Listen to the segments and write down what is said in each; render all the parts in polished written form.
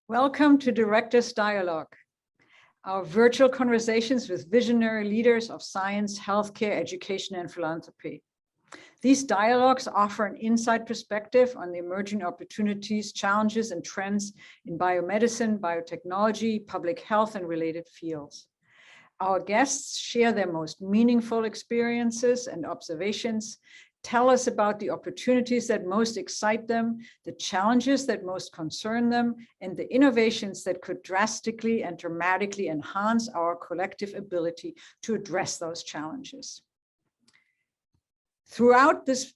Welcome to Directors Dialogue, our virtual conversations with visionary leaders of science, healthcare, education, and philanthropy. These dialogues offer an inside perspective on the emerging opportunities, challenges, and trends in biomedicine, biotechnology, public health, and related fields. Our guests share their most meaningful experiences and observations, tell us about the opportunities that most excite them, the challenges that most concern them, and the innovations that could drastically and dramatically enhance our collective ability to address those challenges. Throughout this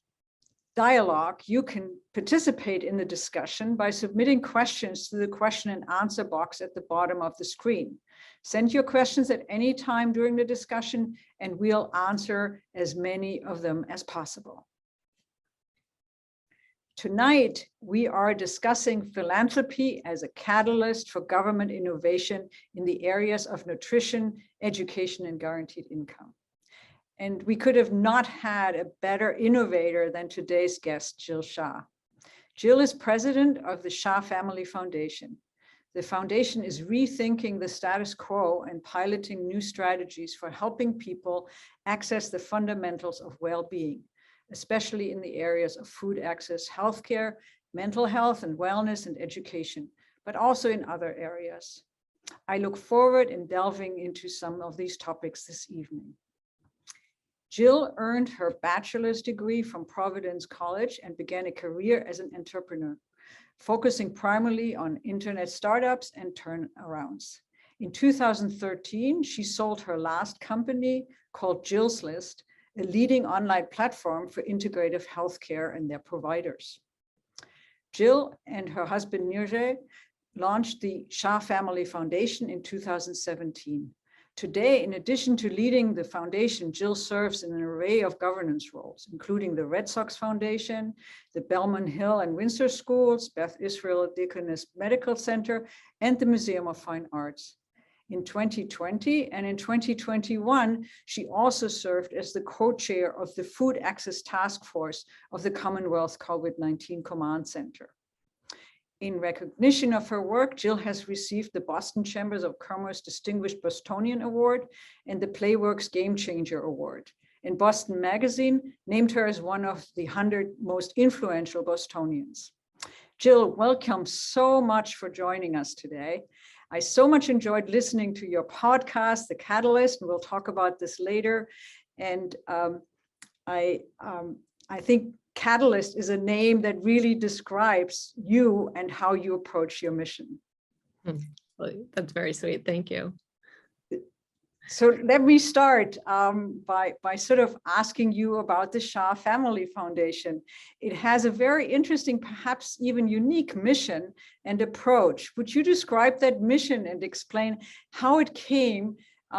dialogue, you can participate in the discussion by submitting questions to the question and answer box at the bottom of the screen. Send your questions at any time during the discussion, and we'll answer as many of them as possible. Tonight, we are discussing philanthropy as a catalyst for government innovation in the areas of nutrition, education, and guaranteed income. And we could have not had a better innovator than today's guest, Jill Shah. Jill is president of the Shah Family Foundation. The foundation is rethinking the status quo and piloting new strategies for helping people access the fundamentals of well-being, especially in the areas of food access, healthcare, mental health and wellness, and education, but also in other areas. I look forward in delving into some of these topics this evening. Jill earned her bachelor's degree from Providence College and began a career as an entrepreneur, focusing primarily on internet startups and turnarounds. In 2013, she sold her last company called Jill's List, a leading online platform for integrative healthcare and their providers. Jill and her husband Nirjay launched the Shah Family Foundation in 2017. Today, in addition to leading the foundation, Jill serves in an array of governance roles, including the Red Sox Foundation, the Belmont Hill and Windsor Schools, Beth Israel Deaconess Medical Center, and the Museum of Fine Arts. In 2020 and in 2021, she also served as the co-chair of the Food Access Task Force of the Commonwealth COVID-19 Command Center. In recognition of her work, Jill has received the Boston Chambers of Commerce Distinguished Bostonian Award and the Playworks Game Changer Award. And Boston Magazine named her as one of the 100 most influential Bostonians. Jill, welcome so much for joining us today. I so much enjoyed listening to your podcast, The Catalyst, and we'll talk about this later. And I think Catalyst is a name that really describes you and how you approach your mission. Well, that's very sweet. Thank you. So let me start by sort of asking you about the Shah Family Foundation. It has a very interesting, perhaps even unique mission and approach. Would you describe that mission and explain how it came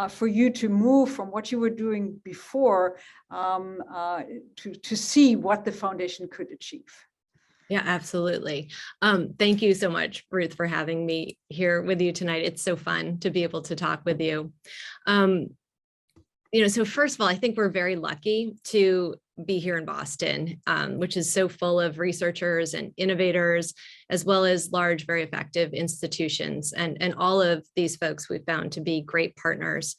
for you to move from what you were doing before to see what the foundation could achieve? Yeah, absolutely. Thank you so much, Ruth, for having me here with you tonight. It's so fun to be able to talk with you. So first of all, I think we're very lucky to be here in Boston, which is so full of researchers and innovators, as well as large, very effective institutions. And all of these folks we've found to be great partners.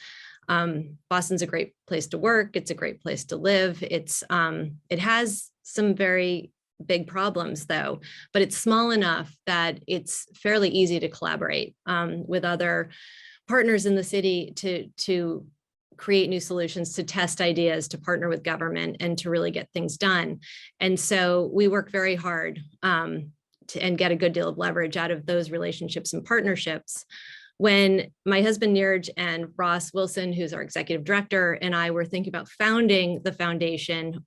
Boston's a great place to work. It's a great place to live. It has some very big problems though, but it's small enough that it's fairly easy to collaborate with other partners in the city to create new solutions, to test ideas, to partner with government, and to really get things done. And so we work very hard and get a good deal of leverage out of those relationships and partnerships. When my husband Nirj and Ruth Wilson, who's our executive director, and I were thinking about founding the foundation,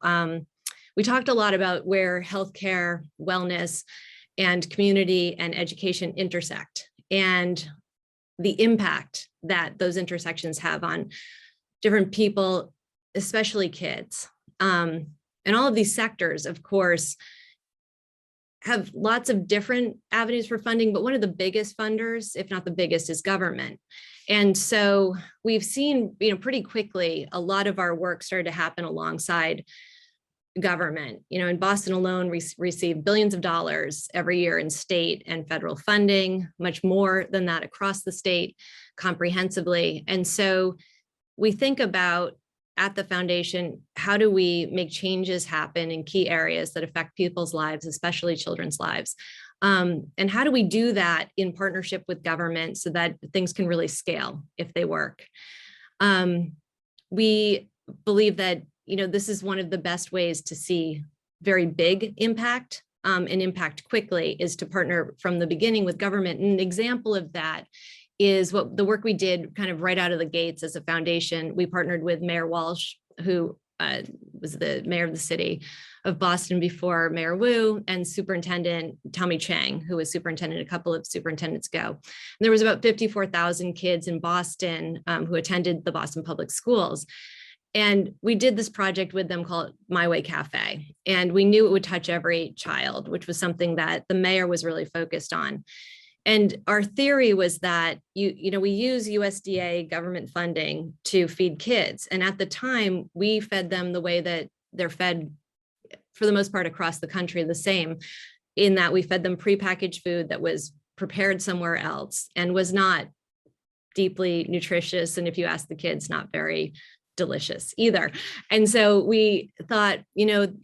we talked a lot about where healthcare, wellness, and community and education intersect, and the impact that those intersections have on different people, especially kids. And all of these sectors, of course, have lots of different avenues for funding, but one of the biggest funders, if not the biggest, is government. And so we've seen, pretty quickly, a lot of our work started to happen alongside government. In Boston alone, we receive billions of dollars every year in state and federal funding, much more than that across the state comprehensively. And so we think about at the foundation, how do we make changes happen in key areas that affect people's lives, especially children's lives? And how do we do that in partnership with government so that things can really scale if they work? We believe that this is one of the best ways to see very big impact and impact quickly is to partner from the beginning with government. And an example of that is what the work we did kind of right out of the gates as a foundation. We partnered with Mayor Walsh, who was the mayor of the city of Boston before Mayor Wu, and Superintendent Tommy Chang, who was superintendent a couple of superintendents ago. And there was about 54,000 kids in Boston who attended the Boston Public Schools. And we did this project with them called My Way Cafe. And we knew it would touch every child, which was something that the mayor was really focused on. And our theory was that we use USDA government funding to feed kids. And at the time, we fed them the way that they're fed for the most part across the country, the same, in that we fed them prepackaged food that was prepared somewhere else and was not deeply nutritious. And if you ask the kids, not very delicious either. And so we thought,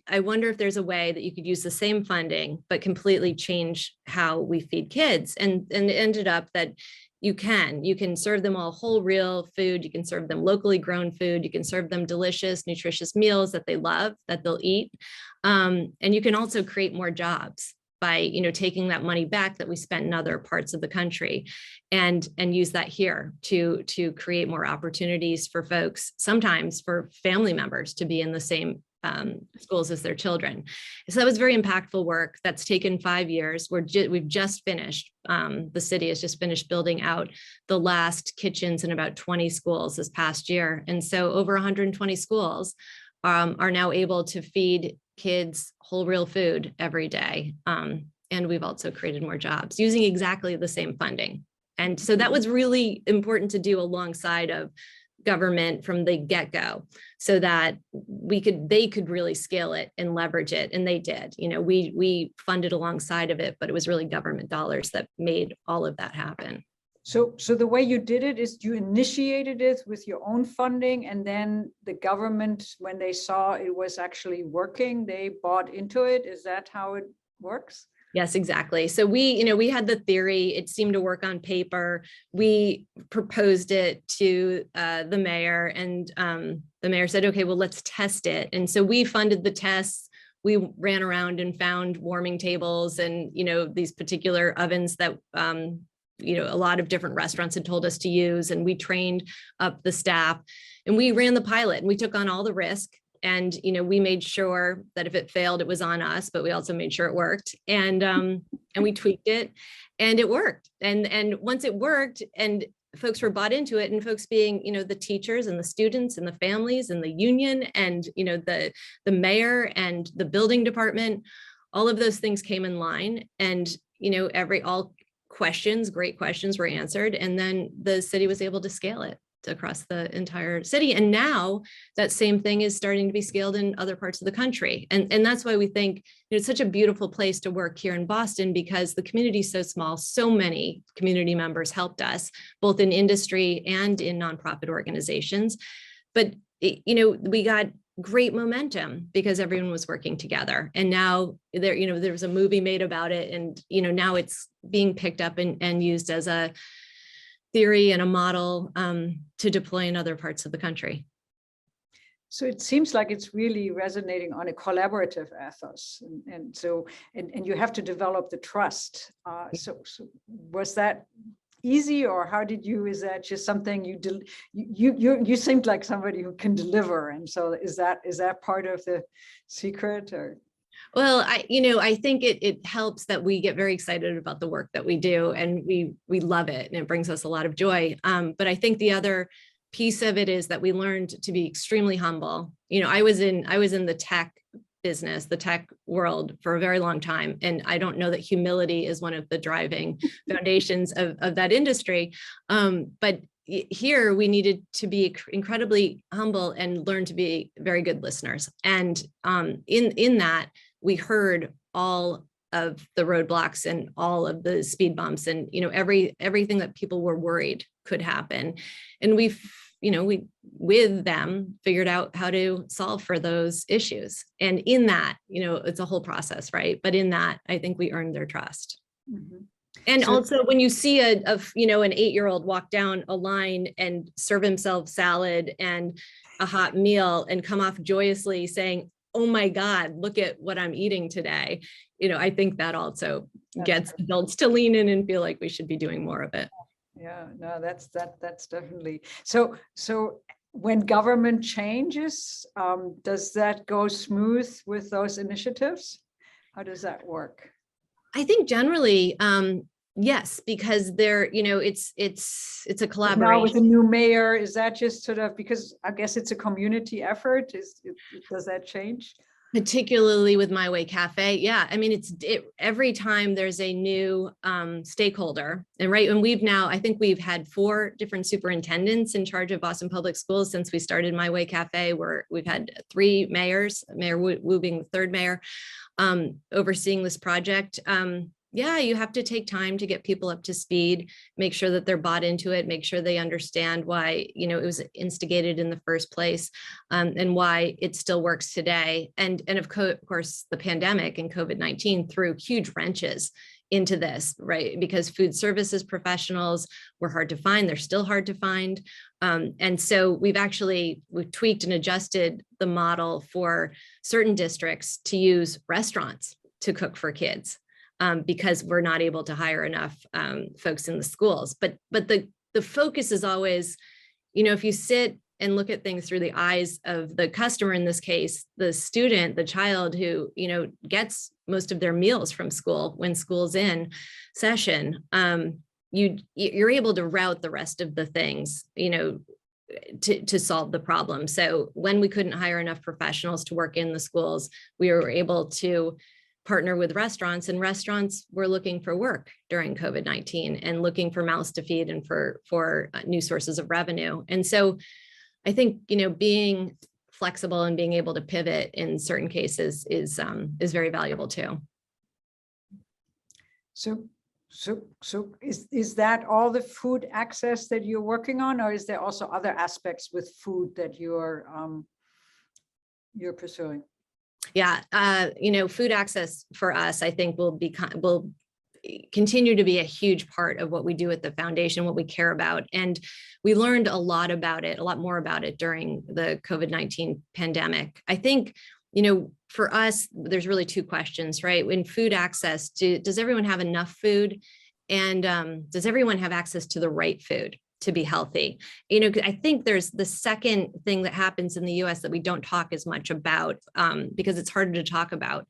I wonder if there's a way that you could use the same funding, but completely change how we feed kids. And it ended up that you can serve them all whole, real food. You can serve them locally grown food. You can serve them delicious, nutritious meals that they love, that they'll eat. And you can also create more jobs by taking that money back that we spent in other parts of the country and use that here to create more opportunities for folks, sometimes for family members to be in the same schools as their children. So that was very impactful work that's taken 5 years. We've just finished, the city has just finished building out the last kitchens in about 20 schools this past year. And so over 120 schools are now able to feed kids whole, real food every day. And we've also created more jobs using exactly the same funding. And so that was really important to do alongside of government from the get-go so that they could really scale it and leverage it. And they did. We funded alongside of it, but it was really government dollars that made all of that happen. So the way you did it is you initiated it with your own funding, and then the government, when they saw it was actually working, they bought into it. Is that how it works? Yes, exactly. So we had the theory, it seemed to work on paper. We proposed it to the mayor, and the mayor said, okay, well, let's test it. And so we funded the tests. We ran around and found warming tables and, these particular ovens that, a lot of different restaurants had told us to use, and we trained up the staff and we ran the pilot and we took on all the risk. And, we made sure that if it failed, it was on us, but we also made sure it worked. And we tweaked it and it worked. And once it worked and folks were bought into it, and folks being, the teachers and the students and the families and the union and, the mayor and the building department, all of those things came in line, and, all great questions were answered. And then the city was able to scale it across the entire city. And now that same thing is starting to be scaled in other parts of the country. And that's why we think it's such a beautiful place to work here in Boston, because the community is so small. So many community members helped us, both in industry and in nonprofit organizations. But, we got great momentum because everyone was working together. And now there was a movie made about it. And, now it's being picked up and used as a theory and a model to deploy in other parts of the country. So it seems like it's really resonating on a collaborative ethos, and you have to develop the trust. So was that easy, or how did you? Is that just something you seemed like somebody who can deliver, and so is that part of the secret, or? Well, I think it helps that we get very excited about the work that we do, and we love it, and it brings us a lot of joy. But I think the other piece of it is that we learned to be extremely humble. I was in the tech business, the tech world for a very long time, and I don't know that humility is one of the driving foundations of that industry. But here we needed to be incredibly humble and learn to be very good listeners. And in that, we heard all of the roadblocks and all of the speed bumps and, everything that people were worried could happen. And we with them figured out how to solve for those issues. And in that, it's a whole process, right? But in that, I think we earned their trust. Mhm. And So- also when you see an 8-year-old walk down a line and serve himself salad and a hot meal and come off joyously saying, oh my God, look at what I'm eating today. I think that also gets adults to lean in and feel like we should be doing more of it. Yeah, no, that's definitely. So when government changes, does that go smooth with those initiatives? How does that work? I think generally, yes, because it's a collaboration. Now with the new mayor, is that just sort of, because I guess it's a community effort, does that change? Particularly with My Way Cafe. Yeah. I mean, every time there's a new stakeholder, and I think we've had 4 different superintendents in charge of Boston Public Schools since we started My Way Cafe, where we've had 3 mayors, Mayor Wu being the 3rd mayor, overseeing this project. You have to take time to get people up to speed, make sure that they're bought into it, make sure they understand why, it was instigated in the first place, and why it still works today. And of course, the pandemic and COVID-19 threw huge wrenches into this, right? Because food services professionals were hard to find. They're still hard to find. And so we've tweaked and adjusted the model for certain districts to use restaurants to cook for kids. Because we're not able to hire enough folks in the schools. But the focus is always, if you sit and look at things through the eyes of the customer, in this case, the student, the child who, gets most of their meals from school when school's in session, you're able to route the rest of the things, to solve the problem. So when we couldn't hire enough professionals to work in the schools, we were able to partner with restaurants, and restaurants were looking for work during COVID-19 and looking for mouths to feed and for new sources of revenue. And so I think, being flexible and being able to pivot in certain cases is very valuable too. So is that all the food access that you're working on, or is there also other aspects with food that you're pursuing? Yeah, food access for us, I think will continue to be a huge part of what we do at the foundation, what we care about. And we learned a lot more about it during the COVID-19 pandemic. I think, for us, there's really 2 questions, right? In food access, does everyone have enough food? And does everyone have access to the right food to be healthy? I think there's the second thing that happens in the US that we don't talk as much about, because it's harder to talk about,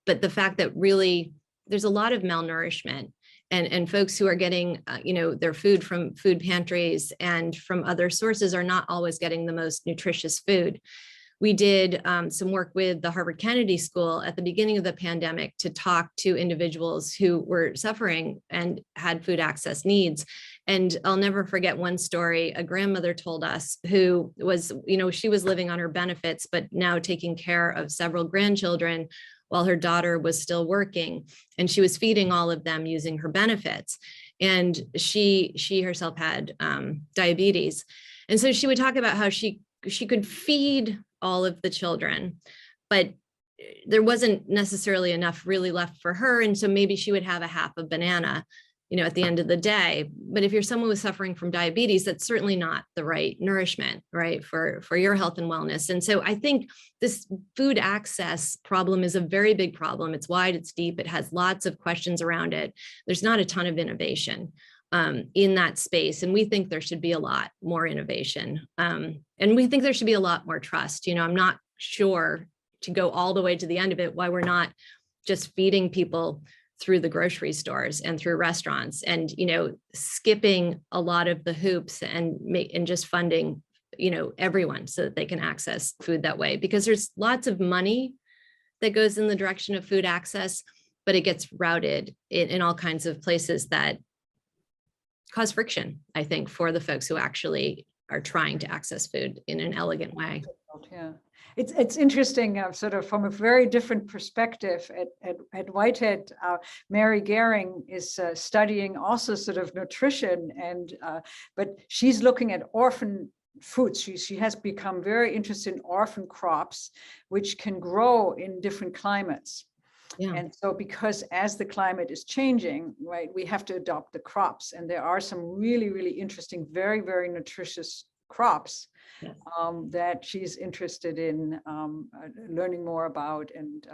but the fact that really there's a lot of malnourishment and folks who are getting, their food from food pantries and from other sources are not always getting the most nutritious food. We did some work with the Harvard Kennedy School at the beginning of the pandemic to talk to individuals who were suffering and had food access needs. And I'll never forget one story a grandmother told us, who was, she was living on her benefits, but now taking care of several grandchildren while her daughter was still working. And she was feeding all of them using her benefits. And she herself had diabetes. And so she would talk about how she could feed all of the children, but there wasn't necessarily enough really left for her. And so maybe she would have a half a banana, at the end of the day. But if you're someone who's suffering from diabetes, that's certainly not the right nourishment, right, for your health and wellness. And so I think this food access problem is a very big problem. It's wide, it's deep, it has lots of questions around it. There's not a ton of innovation in that space. And we think there should be a lot more innovation. And we think there should be a lot more trust. I'm not sure, to go all the way to the end of it, why we're not just feeding people through the grocery stores and through restaurants and, skipping a lot of the hoops and just funding, everyone so that they can access food that way, because there's lots of money that goes in the direction of food access, but it gets routed in all kinds of places that cause friction, I think, for the folks who actually are trying to access food in an elegant way. Yeah, it's interesting, sort of from a very different perspective. At Whitehead, Mary Gehring is studying also sort of nutrition, and but she's looking at orphan foods. She has become very interested in orphan crops, which can grow in different climates. Yeah. And so because as the climate is changing, right, we have to adopt the crops. And there are some really, really interesting, very, very nutritious crops. Yes. That she's interested in learning more about, and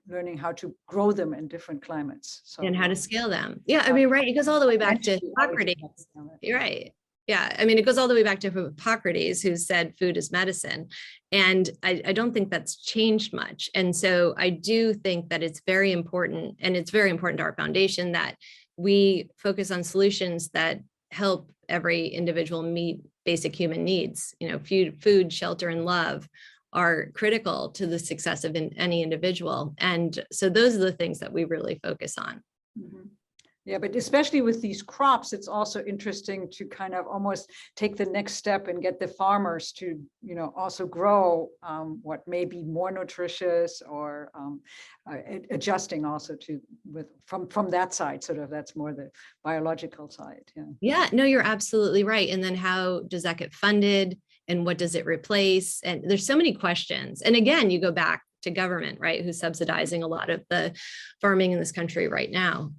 learning how to grow them in different climates. So, and how to scale them. Yeah, I mean, right, it goes all the way back to Hippocrates. You're right. Yeah, I mean, it goes all the way back to Hippocrates, who said food is medicine. And I don't think that's changed much. And so I do think that it's very important, and it's very important to our foundation, that we focus on solutions that help every individual meet basic human needs. You know, food, shelter, and love are critical to the success of any individual. And so those are the things that we really focus on. Mm-hmm. Yeah, but especially with these crops, it's also interesting to kind of almost take the next step and get the farmers to, you know, also grow what may be more nutritious, or adjusting also to from that side, sort of, that's more the biological side. Yeah. Yeah, no, you're absolutely right. And then how does that get funded, and what does it replace? And there's so many questions. And again, you go back to government, right, who's subsidizing a lot of the farming in this country right now.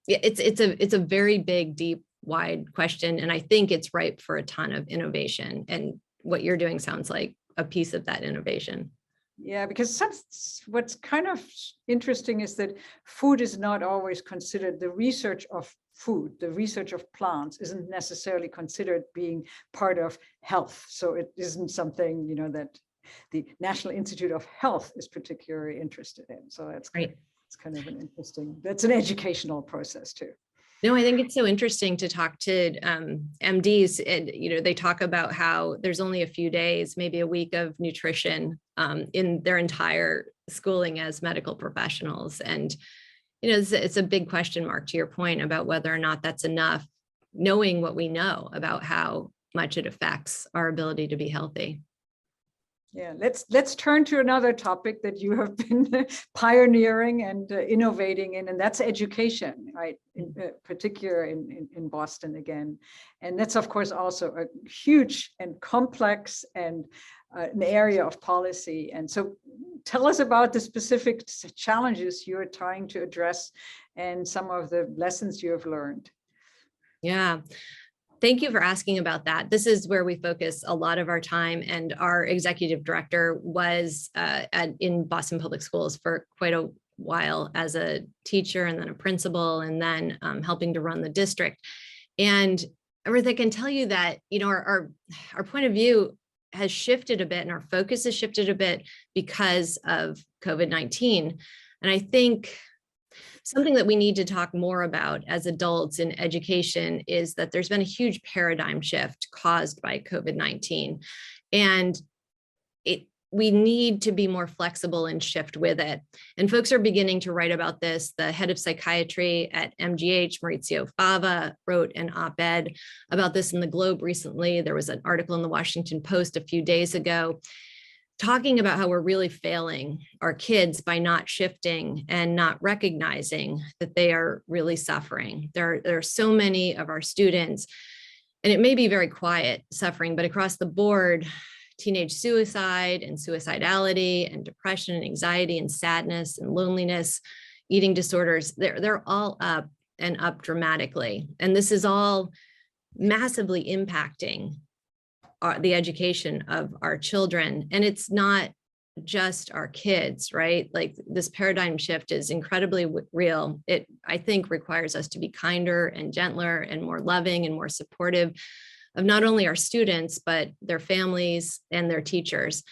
It's a very big, deep, wide question. And I think it's ripe for a ton of innovation. And what you're doing sounds like a piece of that innovation. Yeah, because what's kind of interesting is that food is not always considered, the research of food, the research of plants isn't necessarily considered being part of health. So it isn't something, you know, that the National Institute of Health is particularly interested in. So that's right. It's kind of an interesting, that's an educational process too. No, I think it's so interesting to talk to MDs, and, you know, they talk about how there's only a few days, maybe a week of nutrition in their entire schooling as medical professionals. And, you know, it's a big question mark, to your point, about whether or not that's enough, knowing what we know about how much it affects our ability to be healthy. Yeah, let's turn to another topic that you have been pioneering and innovating in, and that's education, right? In particular in Boston again. And that's, of course, also a huge and complex and an area of policy. And so tell us about the specific challenges you're trying to address and some of the lessons you have learned. Yeah. Thank you for asking about that. This is where we focus a lot of our time, and our executive director was in Boston Public Schools for quite a while as a teacher, and then a principal, and then helping to run the district. And Ruth, I can tell you that, you know, our point of view has shifted a bit, and our focus has shifted a bit because of COVID-19. And I think something that we need to talk more about as adults in education is that there's been a huge paradigm shift caused by COVID-19. And we need to be more flexible and shift with it. And folks are beginning to write about this. The head of psychiatry at MGH, Maurizio Fava, wrote an op-ed about this in the Globe recently. There was an article in the Washington Post a few days ago, talking about how we're really failing our kids by not shifting and not recognizing that they are really suffering. There are so many of our students, and it may be very quiet suffering, but across the board, teenage suicide and suicidality and depression and anxiety and sadness and loneliness, eating disorders, they're all up, and up dramatically. And this is all massively impacting the education of our children. And it's not just our kids, right? Like, this paradigm shift is incredibly real. It, I think, requires us to be kinder and gentler and more loving and more supportive of not only our students, but their families and their teachers.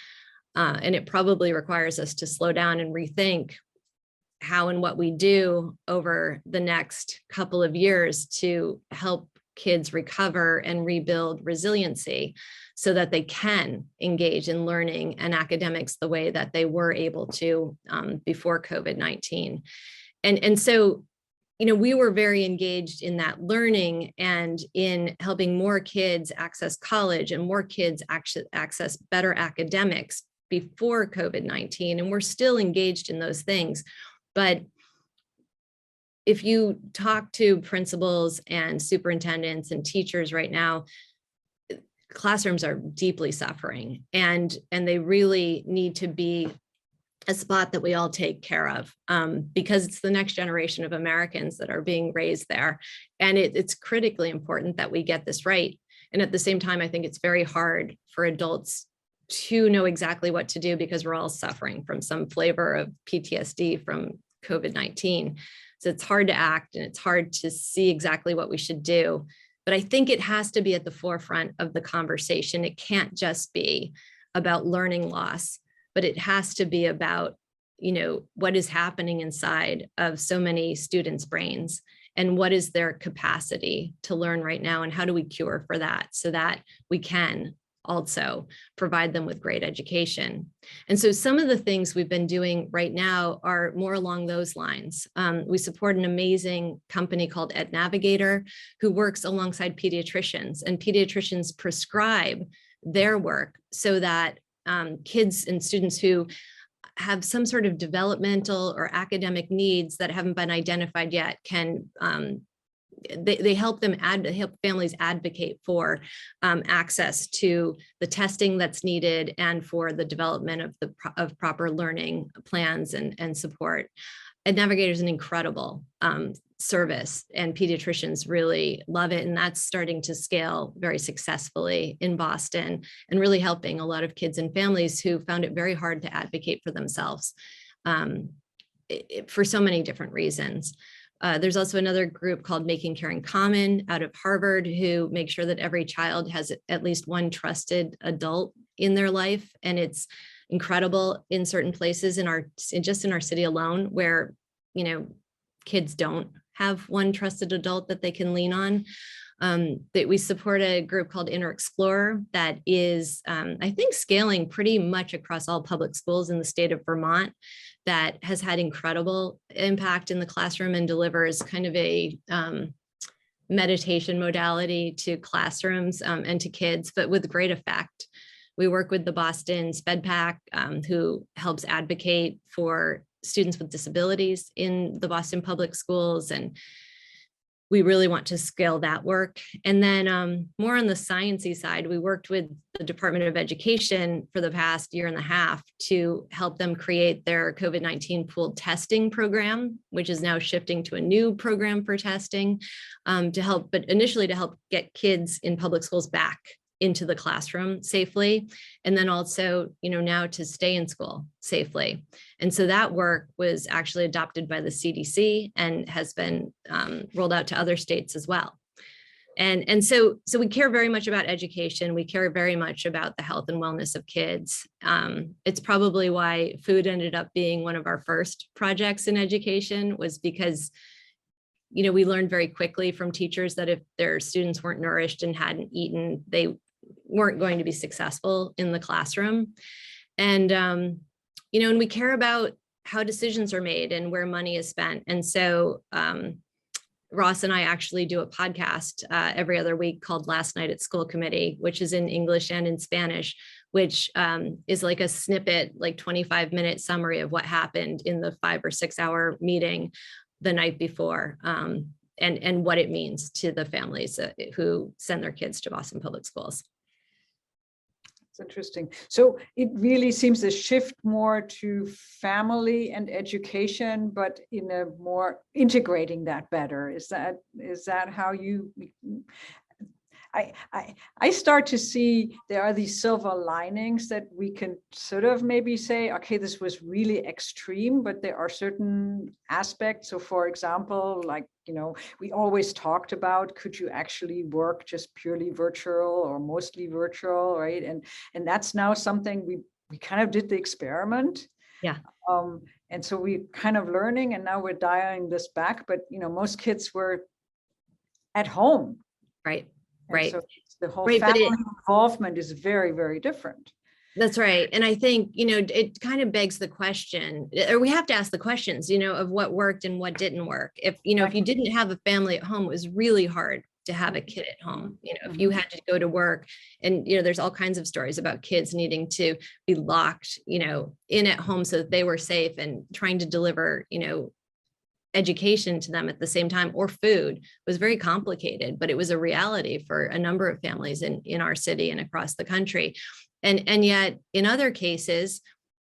And it probably requires us to slow down and rethink how and what we do over the next couple of years to help kids recover and rebuild resiliency, so that they can engage in learning and academics the way that they were able to before COVID-19. And so we were very engaged in that learning and in helping more kids access college and more kids access better academics before COVID-19. And we're still engaged in those things. But if you talk to principals and superintendents and teachers right now, classrooms are deeply suffering, and they really need to be a spot that we all take care of, because it's the next generation of Americans that are being raised there. And it's critically important that we get this right. And at the same time, I think it's very hard for adults to know exactly what to do, because we're all suffering from some flavor of PTSD from COVID-19. So it's hard to act, and it's hard to see exactly what we should do. But I think it has to be at the forefront of the conversation. It can't just be about learning loss, but it has to be about, what is happening inside of so many students' brains, and what is their capacity to learn right now, and how do we cure for that so that we can also provide them with great education. And so some of the things we've been doing right now are more along those lines. We support an amazing company called EdNavigator, who works alongside pediatricians, and pediatricians prescribe their work so that kids and students who have some sort of developmental or academic needs that haven't been identified yet can they help help families advocate for access to the testing that's needed and for the development of proper learning plans and support. EdNavigator is an incredible service, and pediatricians really love it. And that's starting to scale very successfully in Boston, and really helping a lot of kids and families who found it very hard to advocate for themselves for so many different reasons. There's also another group called Making Caring Common out of Harvard, who make sure that every child has at least one trusted adult in their life. And it's incredible in certain places just in our city alone, where, kids don't have one trusted adult that they can lean on. That we support a group called Inner Explorer that is, I think, scaling pretty much across all public schools in the state of Vermont, that has had incredible impact in the classroom and delivers kind of a meditation modality to classrooms and to kids, but with great effect. We work with the Boston SpedPAC, who helps advocate for students with disabilities in the Boston public schools, and we really want to scale that work. And then more on the sciencey side, we worked with the Department of Education for the past year and a half to help them create their COVID-19 pooled testing program, which is now shifting to a new program for testing but initially to help get kids in public schools back into the classroom safely, and then also, now to stay in school safely. And so that work was actually adopted by the CDC and has been rolled out to other states as well. And so we care very much about education. We care very much about the health and wellness of kids. It's probably why food ended up being one of our first projects in education, was because we learned very quickly from teachers that if their students weren't nourished and hadn't eaten, they weren't going to be successful in the classroom. And, and we care about how decisions are made and where money is spent. And so Ross and I actually do a podcast every other week called Last Night at School Committee, which is in English and in Spanish, which is like a snippet, like 25-minute summary of what happened in the 5 or 6 hour meeting the night before. And what it means to the families who send their kids to Boston Public Schools. It's interesting. So it really seems to shift more to family and education, but in a more integrating that better. Is that how you? I start to see there are these silver linings that we can sort of maybe say, okay, this was really extreme, but there are certain aspects. So for example, like, we always talked about, could you actually work just purely virtual or mostly virtual, right? And that's now something we kind of did the experiment. Yeah. And so we kind of learning, and now we're dialing this back, but most kids were at home. Right. And right. so the whole right, family involvement is very, very different. That's right. And I think, it kind of begs the question, or we have to ask the questions, of what worked and what didn't work. If you didn't have a family at home, it was really hard to have a kid at home. If you had to go to work, and, there's all kinds of stories about kids needing to be locked, in at home so that they were safe, and trying to deliver, education to them at the same time, or food, was very complicated, but it was a reality for a number of families in our city and across the country. And yet in other cases,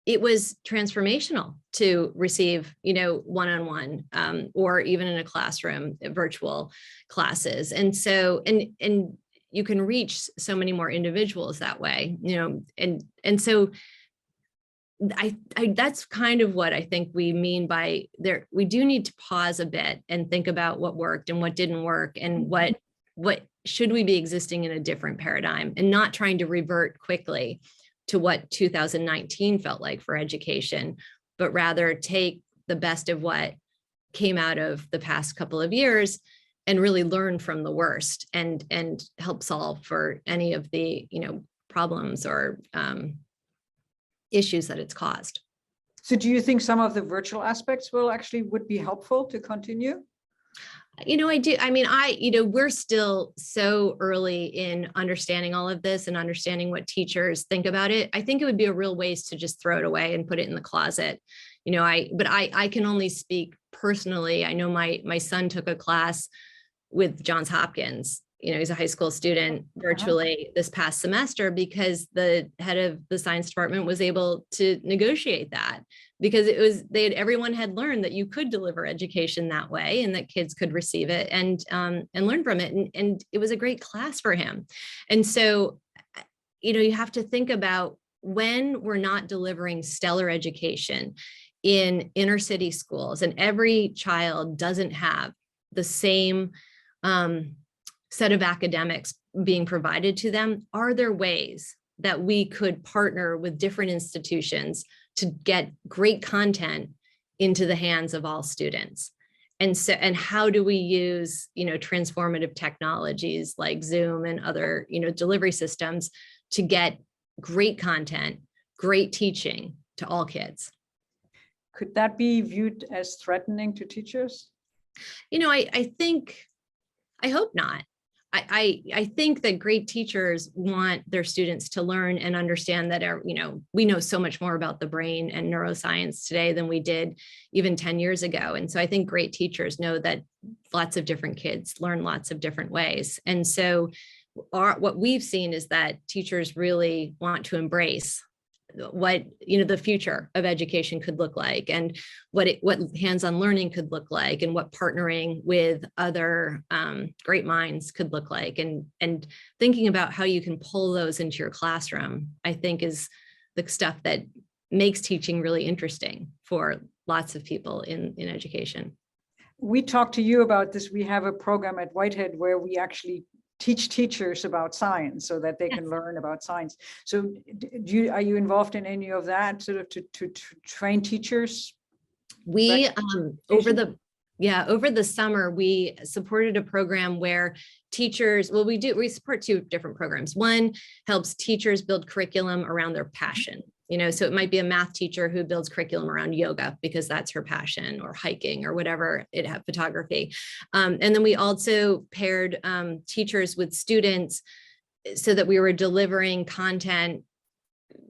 it was transformational to receive, one-on-one, or even in a classroom, virtual classes. And so, and you can reach so many more individuals that way, and so I that's kind of what I think we mean by there. We do need to pause a bit and think about what worked and what didn't work, and what should we be existing in a different paradigm, and not trying to revert quickly to what 2019 felt like for education, but rather take the best of what came out of the past couple of years and really learn from the worst, and help solve for any of the problems or issues that it's caused. So do you think some of the virtual aspects would be helpful to continue? I do. I mean, we're still so early in understanding all of this and understanding what teachers think about it. I think it would be a real waste to just throw it away and put it in the closet. But I can only speak personally. I know my son took a class with Johns Hopkins. He's a high school student virtually this past semester, because the head of the science department was able to negotiate that, because everyone had learned that you could deliver education that way, and that kids could receive it and learn from it. And it was a great class for him. And so, you have to think about, when we're not delivering stellar education in inner city schools, and every child doesn't have the same set of academics being provided to them, are there ways that we could partner with different institutions to get great content into the hands of all students? And how do we use, transformative technologies like Zoom and other, delivery systems to get great content, great teaching to all kids? Could that be viewed as threatening to teachers? I hope not. I think that great teachers want their students to learn and understand that, we know so much more about the brain and neuroscience today than we did even 10 years ago. And so I think great teachers know that lots of different kids learn lots of different ways. And so what we've seen is that teachers really want to embrace what the future of education could look like, and what hands-on learning could look like, and what partnering with other great minds could look like, and thinking about how you can pull those into your classroom, I think, is the stuff that makes teaching really interesting for lots of people in education. We talked to you about this. We have a program at Whitehead where we actually teach teachers about science so that they can learn about science. So are you involved in any of that, sort of to train teachers? We over the summer, we supported a program where teachers, we support two different programs. One helps teachers build curriculum around their passion. So it might be a math teacher who builds curriculum around yoga because that's her passion, or hiking, or whatever, photography. And then we also paired teachers with students so that we were delivering content,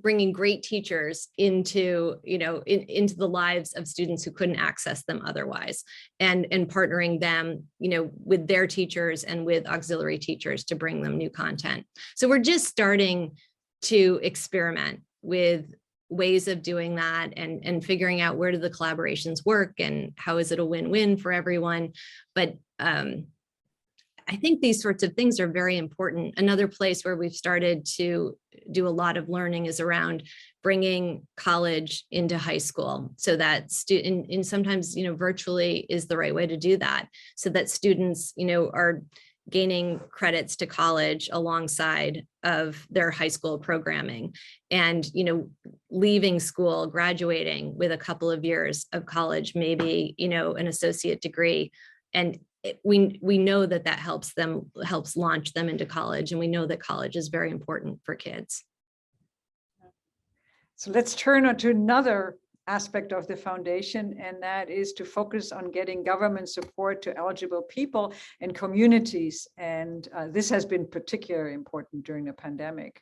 bringing great teachers into, into the lives of students who couldn't access them otherwise, and partnering them, with their teachers and with auxiliary teachers to bring them new content. So we're just starting to experiment with ways of doing that, and figuring out where do the collaborations work, and how is it a win-win for everyone. But I think these sorts of things are very important. Another place where we've started to do a lot of learning is around bringing college into high school, so that and sometimes, virtually is the right way to do that, so that students, are gaining credits to college alongside of their high school programming, and, leaving school, graduating with a couple of years of college, maybe, an associate degree. And we know that helps launch them into college. And we know that college is very important for kids. So let's turn on to another aspect of the foundation, and that is to focus on getting government support to eligible people and communities. And this has been particularly important during the pandemic.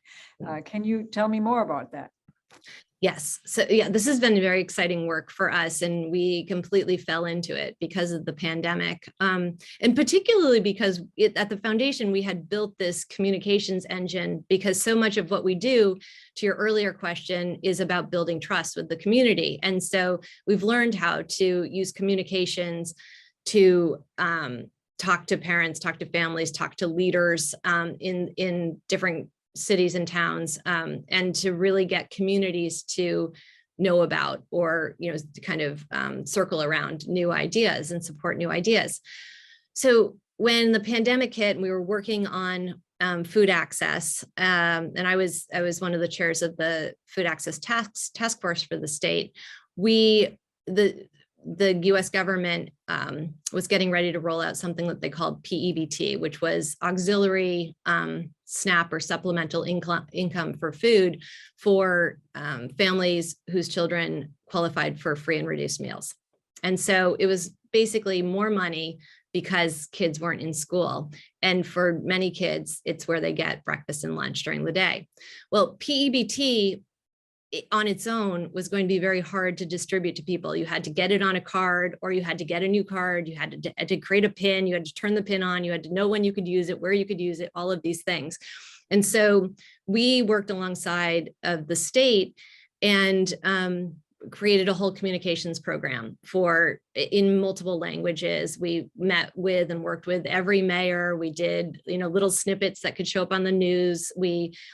Can you tell me more about that? Yes. So yeah, this has been very exciting work for us, and we completely fell into it because of the pandemic. And particularly because at the foundation, we had built this communications engine, because so much of what we do, to your earlier question, is about building trust with the community. And so we've learned how to use communications to talk to parents, talk to families, talk to leaders in different cities and towns, and to really get communities to know about, or to kind of circle around new ideas and support new ideas. So when the pandemic hit and we were working on food access, and I was one of the chairs of the food access task force for the state, the US government was getting ready to roll out something that they called PEBT, which was auxiliary SNAP or supplemental income for food for families whose children qualified for free and reduced meals. And so it was basically more money because kids weren't in school. And for many kids, it's where they get breakfast and lunch during the day. Well, PEBT on its own was going to be very hard to distribute to people. You had to get it on a card, or you had to get a new card. You had to create a PIN. You had to turn the PIN on. You had to know when you could use it, where you could use it, all of these things. And so we worked alongside of the state and created a whole communications program in multiple languages. We met with and worked with every mayor. We did, little snippets that could show up on the news,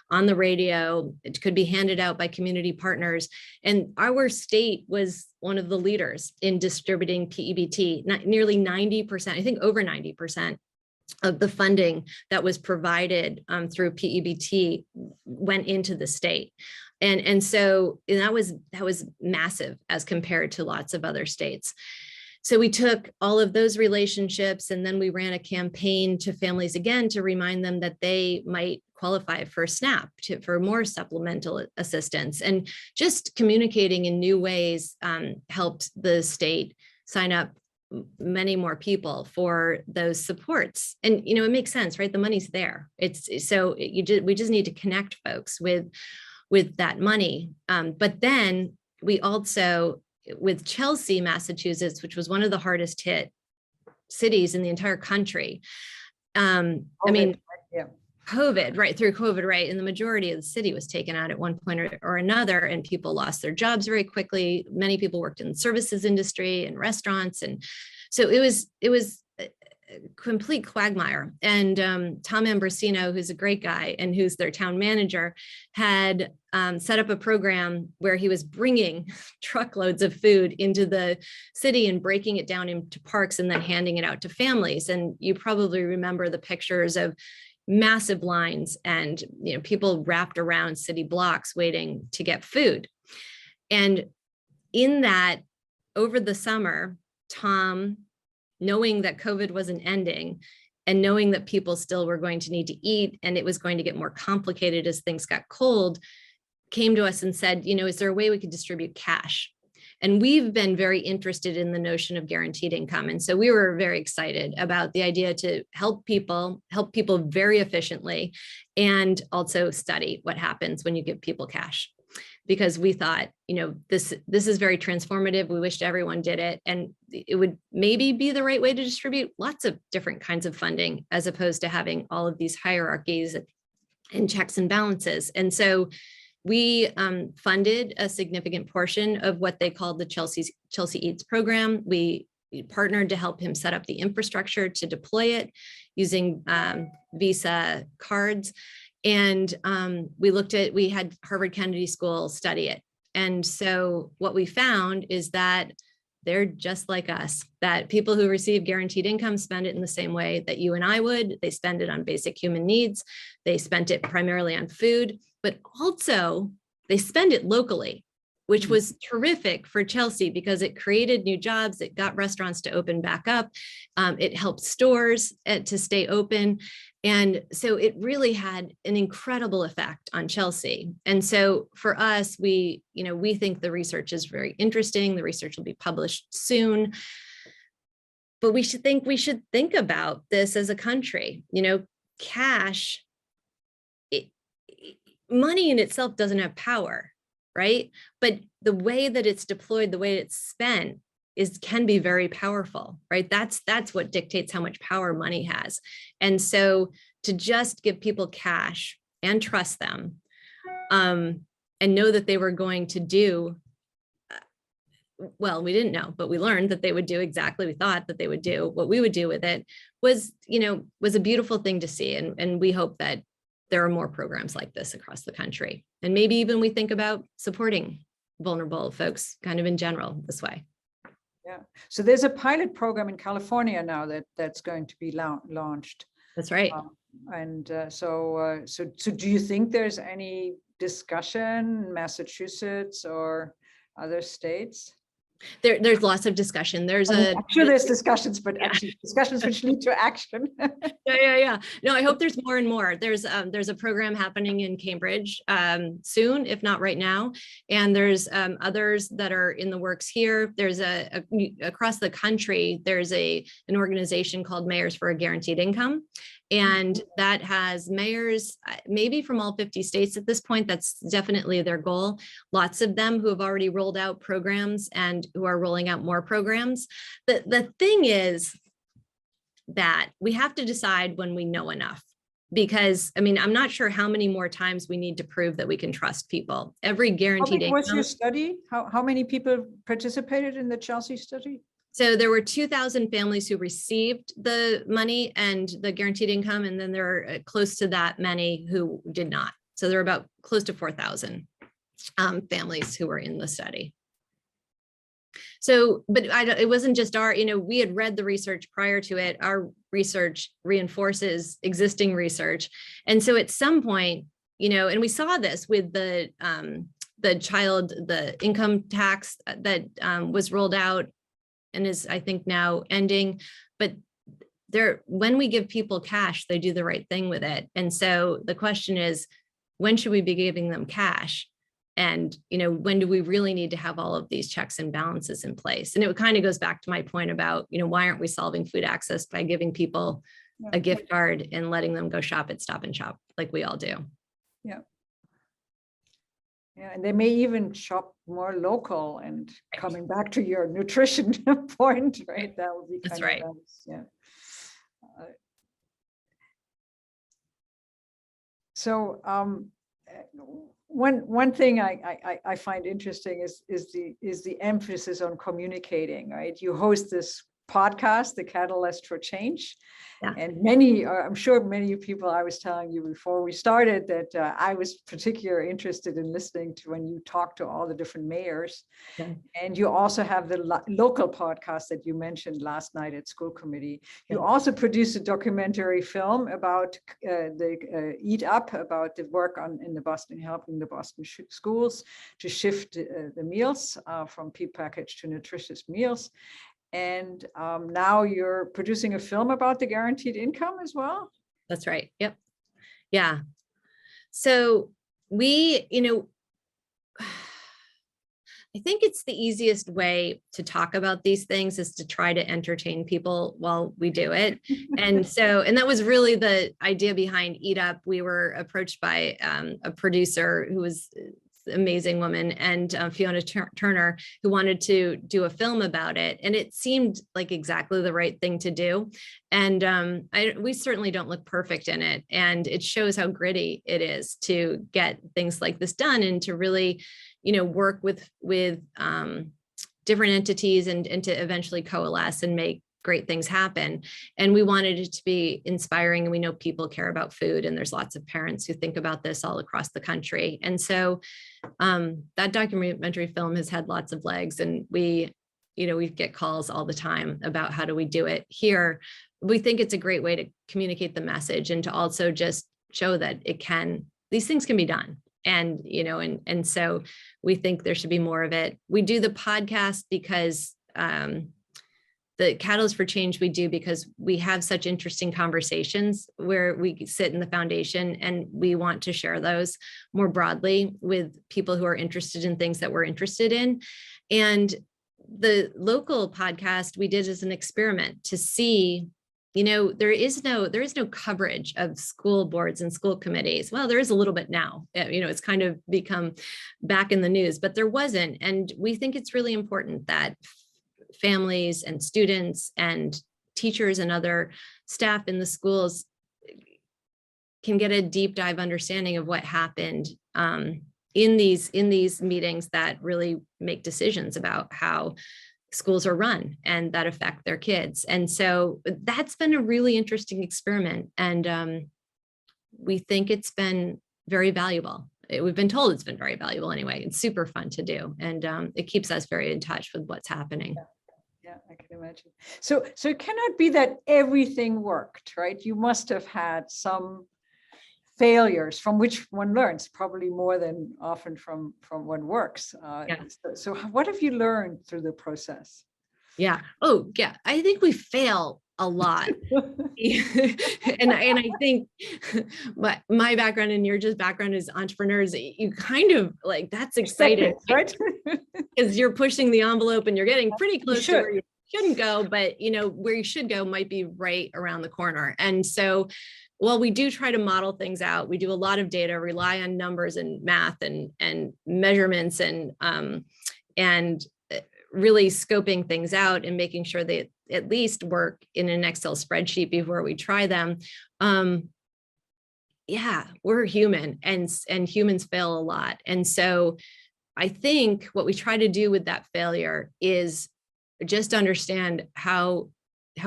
on the radio. It could be handed out by community partners. And our state was one of the leaders in distributing PEBT. Nearly 90%, I think over 90% of the funding that was provided through PEBT went into the state. And so that was massive as compared to lots of other states. So we took all of those relationships, and then we ran a campaign to families again to remind them that they might qualify for SNAP, for more supplemental assistance. And just communicating in new ways helped the state sign up many more people for those supports. And it makes sense, right? The money's there. We just need to connect folks with that money. But then we also, with Chelsea, Massachusetts, which was one of the hardest hit cities in the entire country. COVID, right, through COVID, right? And the majority of the city was taken out at one point or another, and people lost their jobs very quickly. Many people worked in the services industry and restaurants. And so it was a complete quagmire. And Tom Ambrosino, who's a great guy and who's their town manager, had set up a program where he was bringing truckloads of food into the city and breaking it down into parks and then handing it out to families. And you probably remember the pictures of massive lines and people wrapped around city blocks waiting to get food. And in that, over the summer, Tom, knowing that COVID wasn't ending and knowing that people still were going to need to eat and it was going to get more complicated as things got cold, came to us and said, is there a way we could distribute cash? And we've been very interested in the notion of guaranteed income. And so we were very excited about the idea to help people very efficiently, and also study what happens when you give people cash. Because we thought, this is very transformative. We wished everyone did it. And it would maybe be the right way to distribute lots of different kinds of funding, as opposed to having all of these hierarchies and checks and balances. And so we funded a significant portion of what they called the Chelsea Eats program. We partnered to help him set up the infrastructure to deploy it using Visa cards. And we had Harvard Kennedy School study it. And so what we found is that they're just like us, that people who receive guaranteed income spend it in the same way that you and I would. They spend it on basic human needs. They spent it primarily on food, but also they spend it locally. which was terrific for Chelsea because it created new jobs. It got restaurants to open back up. It helped stores to stay open. And so it really had an incredible effect on Chelsea. And so for us, we think the research is very interesting. The research will be published soon. But we should think about this as a country. Cash, money in itself doesn't have power, right? But the way that it's deployed, the way it's spent can be very powerful, right? That's what dictates how much power money has. And so to just give people cash and trust them, and know that they were going to do, well, we didn't know, but we learned that they would do exactly, we thought that they would do what we would do with it, was a beautiful thing to see. And we hope that there are more programs like this across the country. And maybe even we think about supporting vulnerable folks kind of in general this way. Yeah. So there's a pilot program in California now that's going to be launched. That's right. So do you think there's any discussion in Massachusetts or other states? There's lots of discussion. I'm sure there's discussions, but actually discussions which lead to action. Yeah. No, I hope there's more and more. There's a program happening in Cambridge soon, if not right now. And there's others that are in the works here. There's across the country, there's an organization called Mayors for a Guaranteed Income. And that has mayors, maybe from all 50 states at this point. That's definitely their goal. Lots of them who have already rolled out programs and who are rolling out more programs. The thing is that we have to decide when we know enough, because I'm not sure how many more times we need to prove that we can trust people. Every guaranteed income. What's your study? How many people participated in the Chelsea study? So there were 2,000 families who received the money and the guaranteed income, and then there are close to that many who did not. So there are about close to 4,000 families who were in the study. So, but it wasn't just we had read the research prior to it. Our research reinforces existing research. And so at some point, and we saw this with the income tax that was rolled out and is, I think, now ending. But when we give people cash, they do the right thing with it. And so the question is, when should we be giving them cash? And, when do we really need to have all of these checks and balances in place? And it kind of goes back to my point about, why aren't we solving food access by giving people a gift card and letting them go shop at Stop and Shop like we all do? Yeah. Yeah, and they may even shop more local, and coming back to your nutrition point, right? That would be kind of right. Nice. Yeah. So one thing I find interesting is the emphasis on communicating, right? You host this podcast, The Catalyst for Change. Yeah. And I'm sure many people, I was telling you before we started that I was particularly interested in listening to when you talk to all the different mayors. Yeah. And you also have the local podcast that you mentioned last night at school committee. You also produced a documentary film about the Eat Up, about the work helping the Boston schools to shift the meals from prepackaged to nutritious meals. And now you're producing a film about the guaranteed income as well? That's right. Yep. Yeah. So we, I think it's the easiest way to talk about these things is to try to entertain people while we do it. And that was really the idea behind Eat Up. We were approached by a producer who was amazing woman, and Fiona Turner, who wanted to do a film about it. And it seemed like exactly the right thing to do. And we certainly don't look perfect in it. And it shows how gritty it is to get things like this done and to really, work with different entities and to eventually coalesce and make great things happen. And we wanted it to be inspiring. And we know people care about food, and there's lots of parents who think about this all across the country. And so that documentary film has had lots of legs, and we get calls all the time about how do we do it here. We think it's a great way to communicate the message and to also just show that these things can be done. And, and so we think there should be more of it. We do the podcast because the Catalyst for Change we do because we have such interesting conversations where we sit in the foundation, and we want to share those more broadly with people who are interested in things that we're interested in. And the local podcast we did as an experiment to see, there is no coverage of school boards and school committees. Well, there is a little bit now, it's kind of become back in the news, but there wasn't. And we think it's really important that families and students and teachers and other staff in the schools can get a deep dive understanding of what happened in these meetings that really make decisions about how schools are run and that affect their kids. And so that's been a really interesting experiment. And we think it's been very valuable. We've been told it's been very valuable anyway. It's super fun to do. And it keeps us very in touch with what's happening. Yeah, I can imagine. So it cannot be that everything worked, right? You must have had some failures from which one learns, probably more than often from what works. So what have you learned through the process? Yeah. Oh, yeah. I think we fail a lot. and I think my background and your just background as entrepreneurs, you kind of like, that's exciting, right? Because you're pushing the envelope and you're getting pretty close to where you shouldn't go, but where you should go might be right around the corner. And so while we do try to model things out, we do a lot of data, rely on numbers and math and measurements and really scoping things out and making sure they at least work in an Excel spreadsheet before we try them. We're human and humans fail a lot. And so I think what we try to do with that failure is just understand how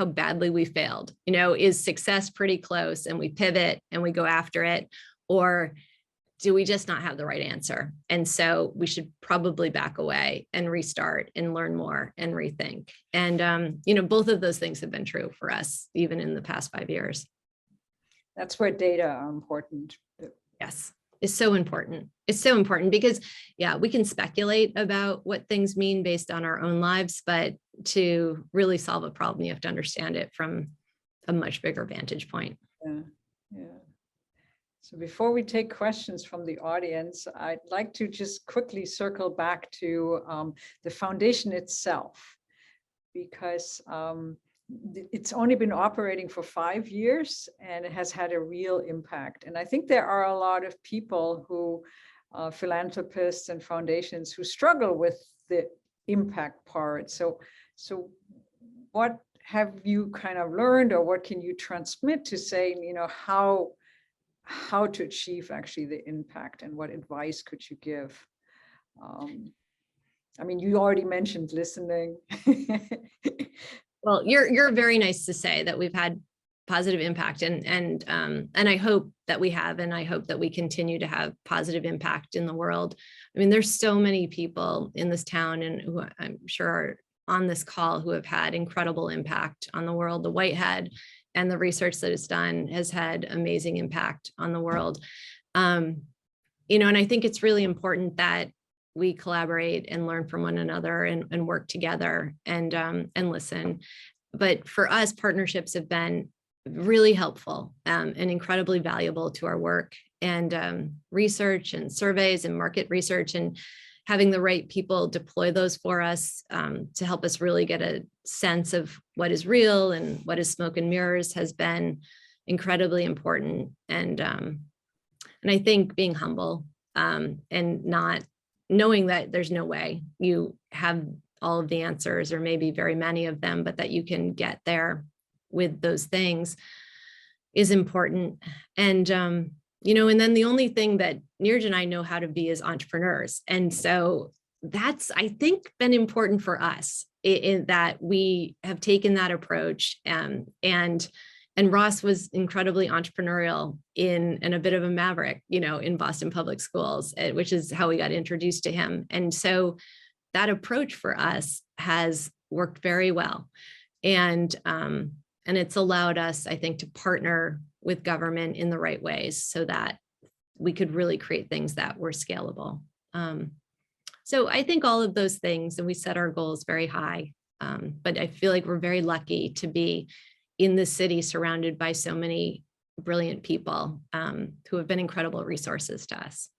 badly we failed. Is success pretty close and we pivot and we go after it, or do we just not have the right answer? And so we should probably back away and restart and learn more and rethink. And, both of those things have been true for us, even in the past 5 years. That's where data are important. Yes, it's so important. It's so important because, we can speculate about what things mean based on our own lives, but to really solve a problem, you have to understand it from a much bigger vantage point. Yeah. So before we take questions from the audience, I'd like to just quickly circle back to the foundation itself, because it's only been operating for 5 years and it has had a real impact. And I think there are a lot of people who, philanthropists and foundations, who struggle with the impact part. So what have you kind of learned, or what can you transmit to say, how to achieve actually the impact, and what advice could you give? You already mentioned listening. Well, you're very nice to say that we've had positive impact, and I hope that we have, and I hope that we continue to have positive impact in the world. There's so many people in this town, and who I'm sure are on this call, who have had incredible impact on the world. The Whitehead and the research that it's done has had amazing impact on the world. And I think it's really important that we collaborate and learn from one another and work together and listen. But for us, partnerships have been really helpful and incredibly valuable to our work, and research and surveys and market research, and having the right people deploy those for us to help us really get a sense of what is real and what is smoke and mirrors has been incredibly important. And I think being humble and not knowing that there's no way you have all of the answers, or maybe very many of them, but that you can get there with those things is important. And and then the only thing that Neeraj and I know how to be is entrepreneurs. And so that's, I think, been important for us in that we have taken that approach. And Ross was incredibly entrepreneurial and a bit of a maverick, in Boston Public Schools, which is how we got introduced to him. And so that approach for us has worked very well. And it's allowed us, I think, to partner with government in the right ways so that we could really create things that were scalable. So I think all of those things, and we set our goals very high, but I feel like we're very lucky to be in the city surrounded by so many brilliant people who have been incredible resources to us.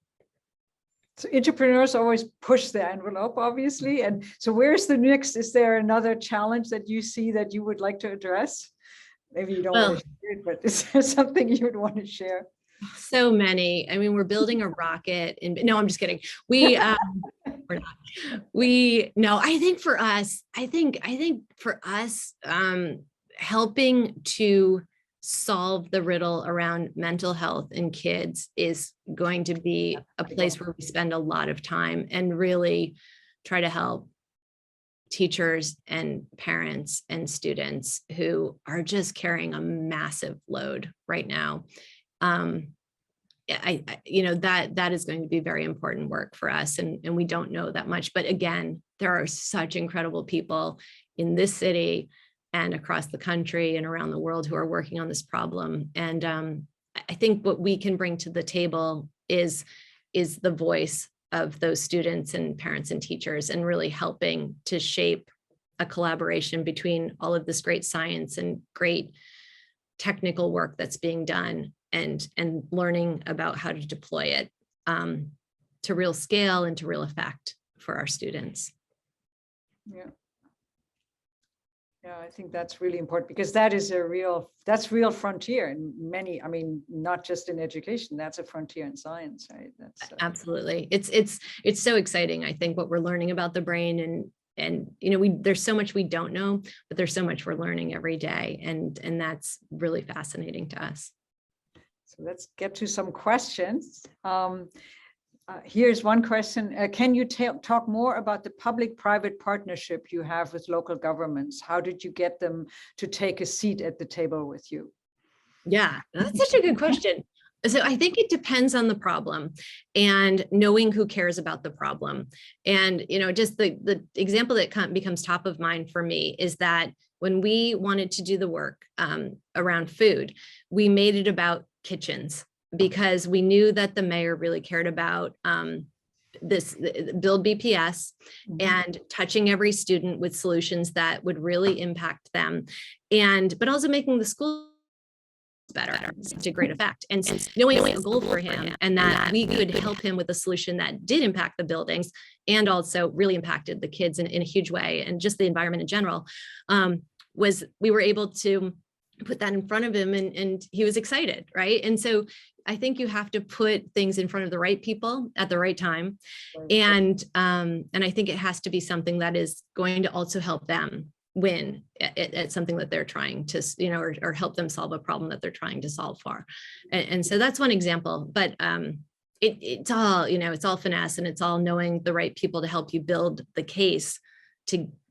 So entrepreneurs always push the envelope, obviously. And so where's the next? Is there another challenge that you see that you would like to address? Maybe you don't want to share it, but is there something you would want to share? So many. I mean, we're building a rocket and no, I'm just kidding. We're not. No, I think for us, helping to solve the riddle around mental health in kids is going to be a place where we spend a lot of time and really try to help teachers and parents and students who are just carrying a massive load right now. That is going to be very important work for us, and we don't know that much. But again, there are such incredible people in this city and across the country and around the world who are working on this problem. And I think what we can bring to the table is the voice of those students and parents and teachers, and really helping to shape a collaboration between all of this great science and great technical work that's being done, and learning about how to deploy it to real scale and to real effect for our students. Yeah, I think that's really important, because that is that's real frontier in many, I mean, not just in education, that's a frontier in science, right? That's absolutely. It's so exciting. I think what we're learning about the brain, and there's so much we don't know, but there's so much we're learning every day. And that's really fascinating to us. So let's get to some questions. Here's one question. Can you talk more about the public-private partnership you have with local governments? How did you get them to take a seat at the table with you? Yeah, that's such a good question. So I think it depends on the problem and knowing who cares about the problem. And, just the example that becomes top of mind for me is that when we wanted to do the work around food, we made it about kitchens, because we knew that the mayor really cared about this build BPS and touching every student with solutions that would really impact them, but also making the school better to great effect. And knowing a goal for him, and that we could help him with a solution that did impact the buildings and also really impacted the kids in a huge way, and just the environment in general, we were able to put that in front of him, and he was excited, right? And so I think you have to put things in front of the right people at the right time. And I think it has to be something that is going to also help them win at something that they're trying to, or help them solve a problem that they're trying to solve for. And so that's one example, but it's all, it's all finesse, and it's all knowing the right people to help you build the case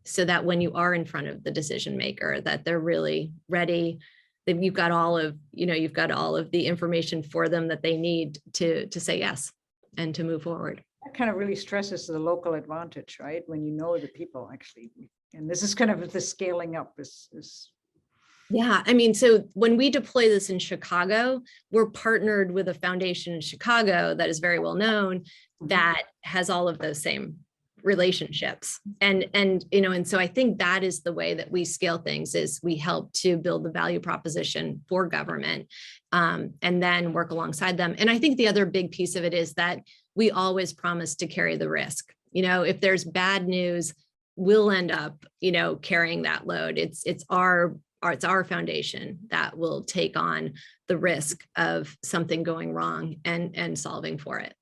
so that when you are in front of the decision maker, that they're really ready, that you've got all of the information for them that they need to say yes and to move forward. That kind of really stresses the local advantage, right? When you know the people actually, and this is kind of the scaling up is. Yeah, I mean, so when we deploy this in Chicago, we're partnered with a foundation in Chicago that is very well known, that has all of those same relationships. And so I think that is the way that we scale things, is we help to build the value proposition for government, and then work alongside them. And I think the other big piece of it is that we always promise to carry the risk. If there's bad news, we'll end up, carrying that load. It's our foundation that will take on the risk of something going wrong and solving for it.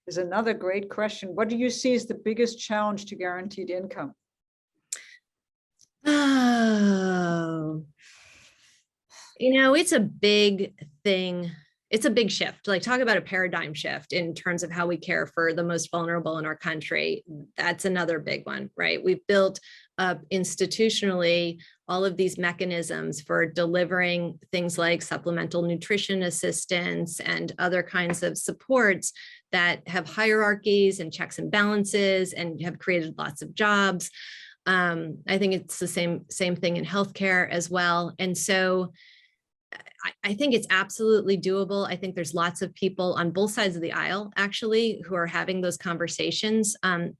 There's another great question. What do you see as the biggest challenge to guaranteed income? Oh, it's a big thing. It's a big shift. Like, talk about a paradigm shift in terms of how we care for the most vulnerable in our country. That's another big one, right? We've built up institutionally all of these mechanisms for delivering things like supplemental nutrition assistance and other kinds of supports that have hierarchies and checks and balances and have created lots of jobs. I think it's the same thing in healthcare as well. And so I think it's absolutely doable. I think there's lots of people on both sides of the aisle, actually, who are having those conversations.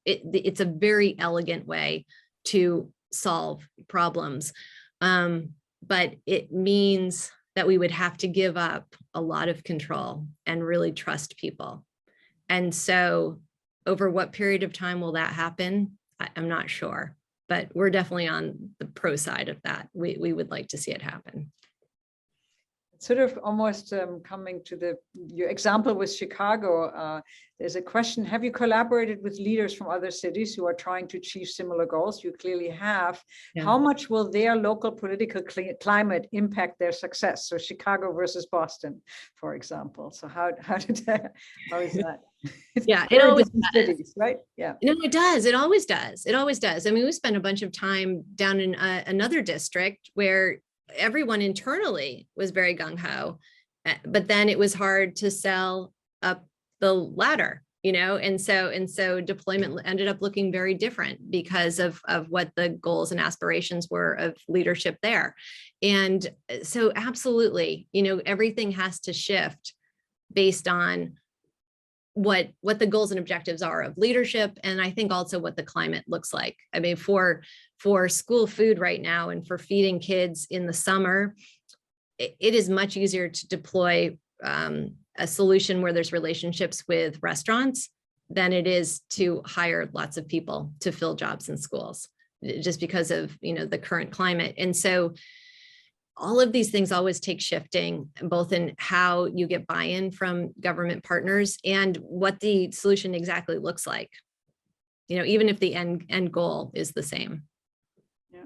It's a very elegant way to solve problems. But it means that we would have to give up a lot of control and really trust people. And so over what period of time will that happen? I'm not sure, but we're definitely on the pro side of that. We would like to see it happen. Sort of almost coming to your example with Chicago, there's a question: have you collaborated with leaders from other cities who are trying to achieve similar goals? You clearly have. Yeah. How much will their local political climate impact their success? So Chicago versus Boston, for example. So how is that? Yeah, it always does. Cities, right? Yeah. No, it does. It always does. It always does. I mean, we spent a bunch of time down in another district where everyone internally was very gung-ho, but then it was hard to sell up the ladder, and so deployment ended up looking very different because of what the goals and aspirations were of leadership there. And so absolutely, everything has to shift based on what the goals and objectives are of leadership, and I think also what the climate looks like. I mean, for school food right now and for feeding kids in the summer, it is much easier to deploy a solution where there's relationships with restaurants than it is to hire lots of people to fill jobs in schools, just because of the current climate. And so all of these things always take shifting, both in how you get buy-in from government partners and what the solution exactly looks like, even if the end goal is the same. Yeah.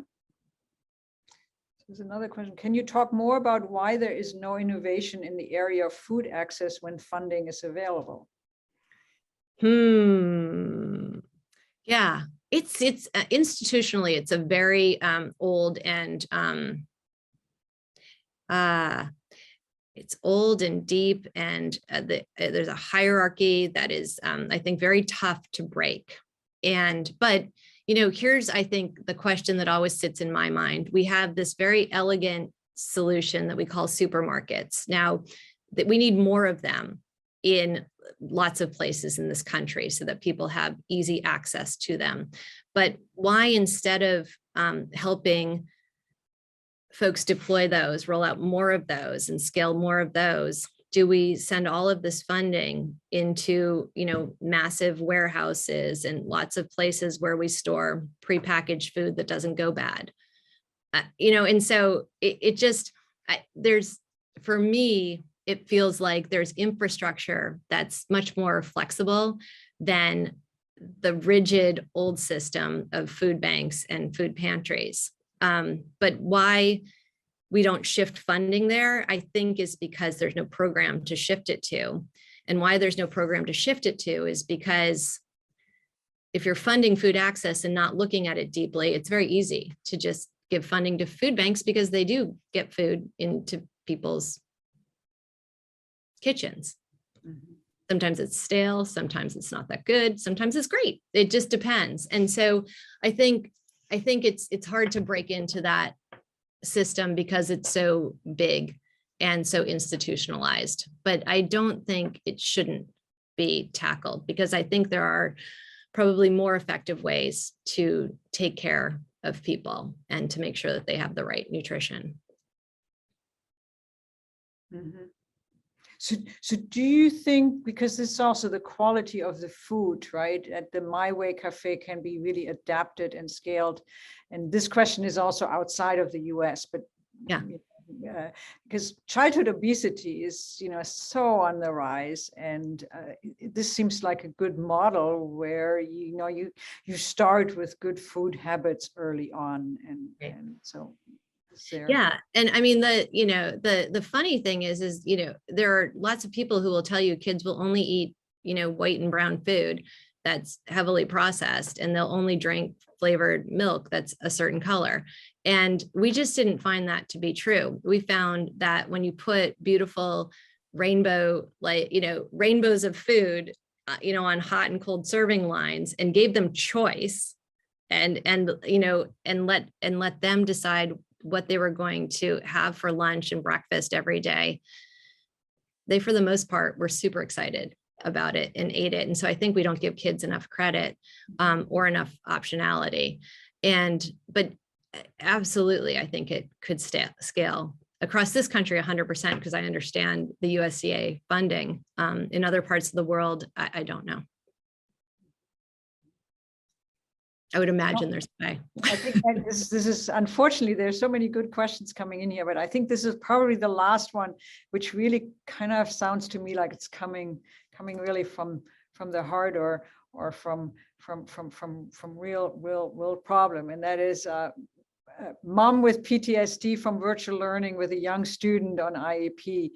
There's another question. Can you talk more about why there is no innovation in the area of food access when funding is available? Yeah, it's institutionally, it's a very old and it's old and deep, and there's a hierarchy that is, I think, very tough to break. But here's, I think, the question that always sits in my mind. We have this very elegant solution that we call supermarkets. Now, that we need more of them in lots of places in this country so that people have easy access to them. But why, instead of helping folks deploy those, roll out more of those and scale more of those, do we send all of this funding into, massive warehouses and lots of places where we store prepackaged food that doesn't go bad? And so for me, it feels like there's infrastructure that's much more flexible than the rigid old system of food banks and food pantries. But why we don't shift funding there, I think, is because there's no program to shift it to. And why there's no program to shift it to is because if you're funding food access and not looking at it deeply, it's very easy to just give funding to food banks because they do get food into people's kitchens. Mm-hmm. Sometimes it's stale, sometimes it's not that good, sometimes it's great. It just depends. And so I think it's hard to break into that system because it's so big and so institutionalized. But I don't think it shouldn't be tackled, because I think there are probably more effective ways to take care of people and to make sure that they have the right nutrition. Mm-hmm. So do you think, because this is also the quality of the food, right, at the My Way Cafe can be really adapted and scaled? And this question is also outside of the US, but yeah, because childhood obesity is, so on the rise, and this seems like a good model where, you start with good food habits early on, and so. Yeah. And I mean, the funny thing is, there are lots of people who will tell you kids will only eat, white and brown food that's heavily processed, and they'll only drink flavored milk that's a certain color. And we just didn't find that to be true. We found that when you put beautiful rainbows of food, on hot and cold serving lines and gave them choice and let them decide what they were going to have for lunch and breakfast every day, they, for the most part, were super excited about it and ate it. And so I think we don't give kids enough credit or enough optionality. But absolutely, I think it could scale across this country 100%, because I understand the USDA funding. In other parts of the world, I don't know. I would imagine there's a way. I think this is, unfortunately, there's so many good questions coming in here, but I think this is probably the last one, which really kind of sounds to me like it's coming really from the heart or from real problem. And that is mom with PTSD from virtual learning with a young student on IEP.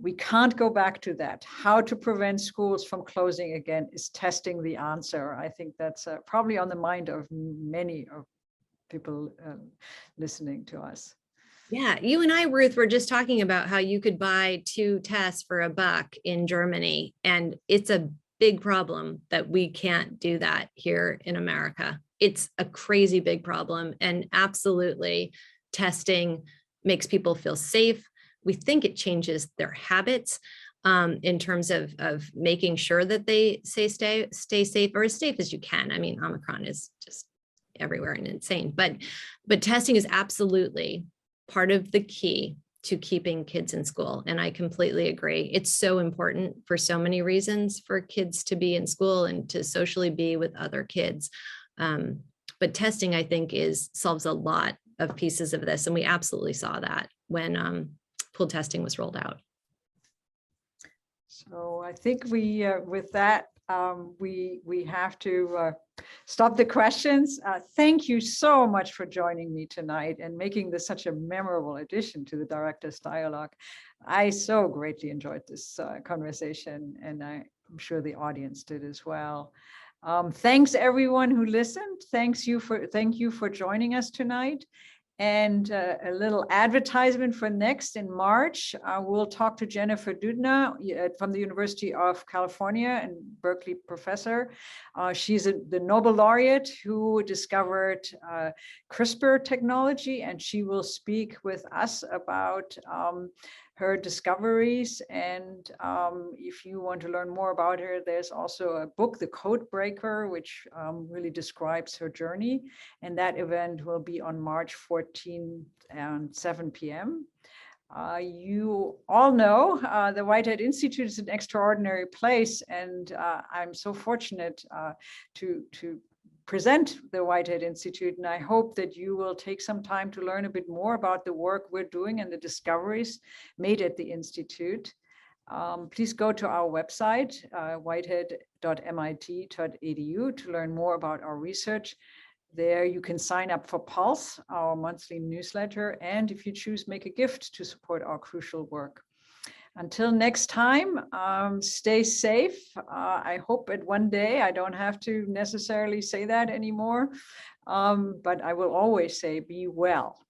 We can't go back to that. How to prevent schools from closing again is testing the answer. I think that's probably on the mind of many of people listening to us. Yeah, you and I, Ruth, were just talking about how you could buy 2 tests for $1 in Germany. And it's a big problem that we can't do that here in America. It's a crazy big problem. And absolutely, testing makes people feel safe. We think it changes their habits in terms of making sure that they stay safe, or as safe as you can. I mean, Omicron is just everywhere and insane, but testing is absolutely part of the key to keeping kids in school. And I completely agree. It's so important for so many reasons for kids to be in school and to socially be with other kids. But testing, I think, solves a lot of pieces of this. And we absolutely saw that when pooled testing was rolled out. So I think we, with that, we have to stop the questions. Thank you so much for joining me tonight and making this such a memorable addition to the Directors Dialogue. I so greatly enjoyed this conversation, and I'm sure the audience did as well. Thanks everyone who listened. Thank you for joining us tonight. And a little advertisement for next in March. We'll talk to Jennifer Doudna from the University of California and Berkeley professor. She's the Nobel laureate who discovered CRISPR technology, and she will speak with us about her discoveries. And if you want to learn more about her, there's also a book, The Code Breaker, which really describes her journey. And that event will be on March 14th at 7 p.m. You all know the Whitehead Institute is an extraordinary place, and I'm so fortunate to present the Whitehead Institute, and I hope that you will take some time to learn a bit more about the work we're doing and the discoveries made at the Institute. Please go to our website, whitehead.mit.edu, to learn more about our research. There you can sign up for Pulse, our monthly newsletter, and if you choose, make a gift to support our crucial work. Until next time, stay safe. I hope that one day I don't have to necessarily say that anymore, but I will always say be well.